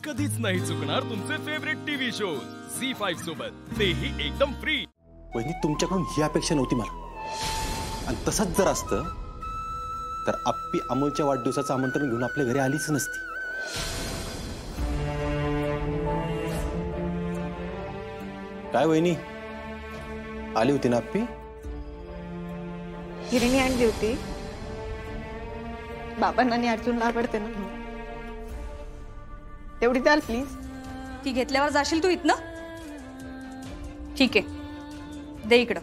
कधीच नाही चुकणार तुमचे फेवरेट टीव्ही शो झी5 सोबत, तेही एकदम फ्री। वहिनी, तुमच्याकडून ही अपेक्षा नव्हती मला, आणि तसंच जर असतं तर आप्पी अमोलच्या वाढदिवसाचं आमंत्रण घेऊन आपल्या घरी आलीच नसती। काय वहिनी, आली होती ना आप्पी? हिरणी आणली होती, बाबांना आणि अर्जुनला आवडते ना, तेवढी द्याल प्लीज। ती घेतल्यावर जाशील तू इथनं? ठीक आहे, दे इकडं।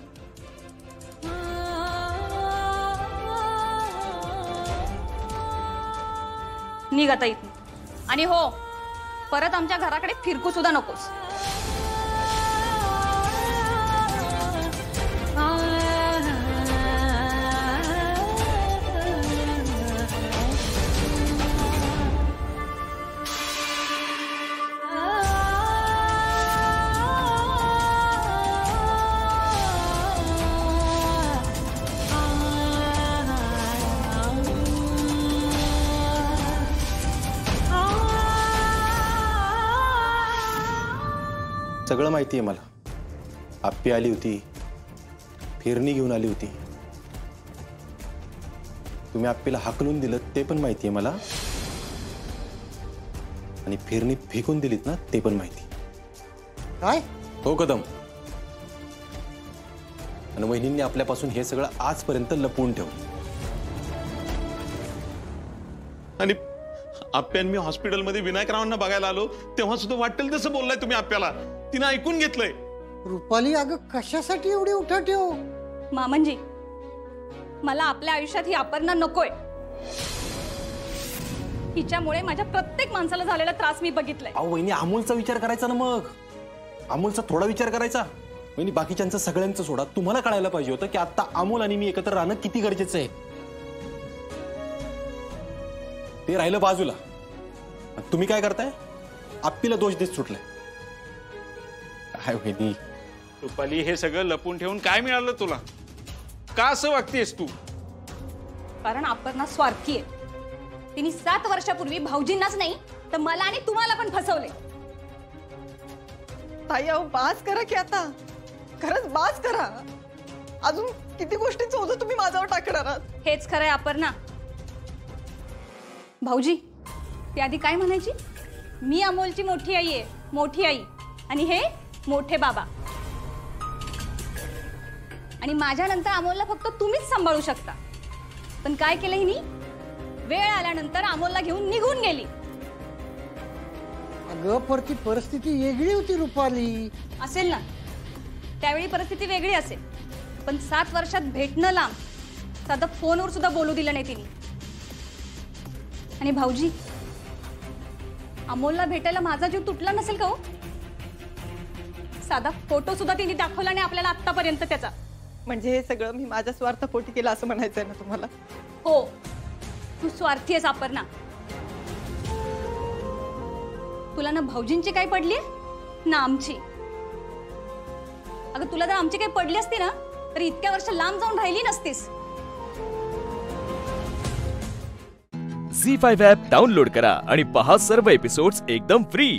निघ आता इथनं, आणि हो, परत आमच्या घराकडे फिरकू सुद्धा नकोस। सगळं माहिती आहे मला। आप्पी आली होती, फिरणी घेऊन आली होती, तुम्ही आप्पीला हाकलून दिलं ते पण माहिती आहे मला, आणि फिरणी फेकून दिलीत ना ते पण माहिती। काय? हो कदम, आणि वहिनींनी आपल्यापासून हे सगळं आजपर्यंत लपवून ठेवलं। आणि आप्यान मी हॉस्पिटलमध्ये विनायकरावांना बघायला आलो तेव्हा सुद्धा वाटेल तसं बोललाय तुम्ही आप्याला, तिने ऐकून घेतलंय। रुपाली, अगं कशासाठी एवढी उठाठेव? मामनजी, मला आपल्या आयुष्यात ही अपर्णा नकोय। हिच्यामुळे माझ्या प्रत्येक माणसाला झालेला त्रास मी बघितलाय। अहो वहिनी, अमोलचा विचार करायचा ना, मग अमोलचा थोडा विचार करायचा। वहिनी, बाकीच्यांचं सगळ्यांचं सोडा, तुम्हाला कळायला पाहिजे होतं की आता अमोल आणि मी एकत्र राहणं किती गरजेचं आहे। ते राहिलं बाजूला, तुम्ही काय करताय? आप्पीला दोष देत सुटलाय। काय वहिनी, रुपाली, हे सगळं लपून ठेवून काय मिळालं तुला? का असं वागतेस तू? कारण अपर्णा स्वार्थी आहे। तिने 7 वर्षापूर्वी भाऊजींनाच नाही तर मला आणि तुम्हाला पण फसवले। ताई, अहो बास करा की आता, खरंच बास करा। अजून किती गोष्टींचं ओझं तुम्ही माझ्यावर टाकणार आहात? हेच खरंय अपर्णा। भाऊजी, ती आधी काय म्हणायची? मी अमोलची मोठी आई आहे, मोठी आई, आणि हे मोठे बाबा, आणि माझ्यानंतर अमोलला फक्त तुम्हीच सांभाळू शकता। पण काय केलं हिनी? वेळ आल्यानंतर अमोलला घेऊन निघून गेली। अगं, पर ती परिस्थिती वेगळी होती रुपाली। असेल ना, त्यावेळी परिस्थिती वेगळी असेल, पण 7 वर्षात भेटणं लांब, साधं फोनवर सुद्धा बोलू दिलं नाही तिने। आणि भाऊजी, अमोलला भेटायला माझा जीव तुटला नसेल का हो? साधा फोटो सुद्धा तिने दाखवला नाही आपल्याला आतापर्यंत त्याचा। म्हणजे हे सगळं मी माझ्या स्वार्थापोटी केलं असं म्हणायचंय ना तुम्हाला? हो, तू स्वार्थी आहेस अपर्णा। तुला ना भाऊजींची काय पडली ना आमची। अगं, तुला जर आमची काही पडली असती ना तर इतक्या वर्ष लांब जाऊन राहिली नसतीस। झी5 ॲप डाउनलोड करा आणि पहा सर्व एपिसोड्स एकदम फ्री।